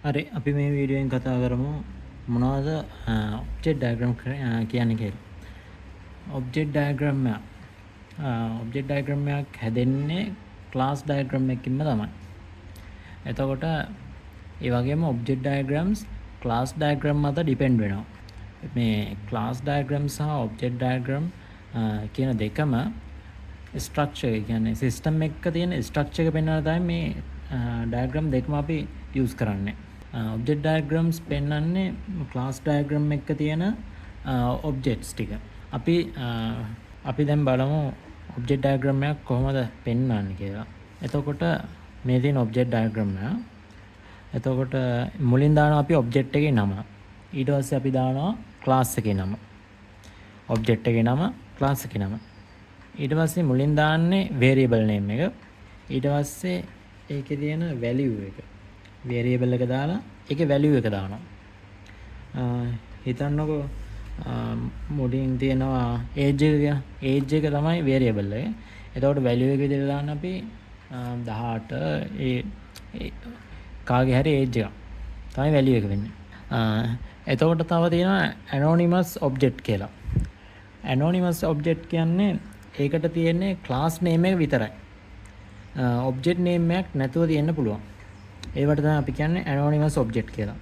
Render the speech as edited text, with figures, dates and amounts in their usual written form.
හරි අපි මේ වීඩියෝෙන් කතා කරමු මොනවද ඔබ්ජෙක්ට් ඩයග්‍රෑම් කියන්නේ කියලා. ඔබ්ජෙක්ට් ඩයග්‍රෑම් ඔබ්ජෙක්ට් ඩයග්‍රෑම් එකක් හැදෙන්නේ ක්ලාස් ඩයග්‍රෑම් එකකින්ම තමයි. එතකොට ඒ වගේම ඔබ්ජෙක්ට් ඩයග්‍රෑම්ස් ක්ලාස් ඩයග්‍රෑම් මත ඩිපෙන්ඩ් වෙනවා. මේ ක්ලාස් ඩයග්‍රෑම් සහ ඔබ්ජෙක්ට් ඩයග්‍රෑම් කියන දෙකම ස්ට්‍රක්චර් එක කියන්නේ සිස්ටම් එකක තියෙන ස්ට්‍රක්චර් එක පෙන්වන්න තමයි මේ ඩයග්‍රෑම් දෙකම අපි යූස් කරන්නේ. ඔබ්ජෙක්ට් ඩයග්‍රෑම්ස් පෙන්වන්නේ ක්ලාස් ඩයග්‍රෑම් එකක තියෙන ඔබ්ජෙක්ට්ස් ටික. අපි දැන් බලමු ඔබ්ජෙක්ට් ඩයග්‍රෑම් එකක් කොහොමද පෙන්වන්නේ කියලා. එතකොට මේ තියෙන ඔබ්ජෙක්ට් ඩයග්‍රෑම් එක. එතකොට මුලින් දානවා අපි ඔබ්ජෙක්ට් එකේ නම. ඊට පස්සේ අපි දානවා ක්ලාස් එකේ නම. ඔබ්ජෙක්ට් එකේ නම, ක්ලාස් එකේ නම. ඊට පස්සේ මුලින් දාන්නේ variable name එක. ඊට පස්සේ ඒකේ තියෙන value එක. variable එක දාලා ඒකේ value එක දානවා. හිතන්නකෝ මුලින් තියෙනවා age එක කියලා. age එක තමයි variable එක. එතකොට value එක විදිහට දාන්න අපි 18 ඒ කාගේ හරි age එක. තමයි value එක වෙන්නේ. එතකොට තව තියෙනවා anonymous object කියලා. anonymous object කියන්නේ ඒකට තියෙන්නේ class name එක විතරයි. object name එකක් නැතුව තියෙන්න පුළුවන්. ඒවට තමයි අපි කියන්නේ anonymous object කියලා.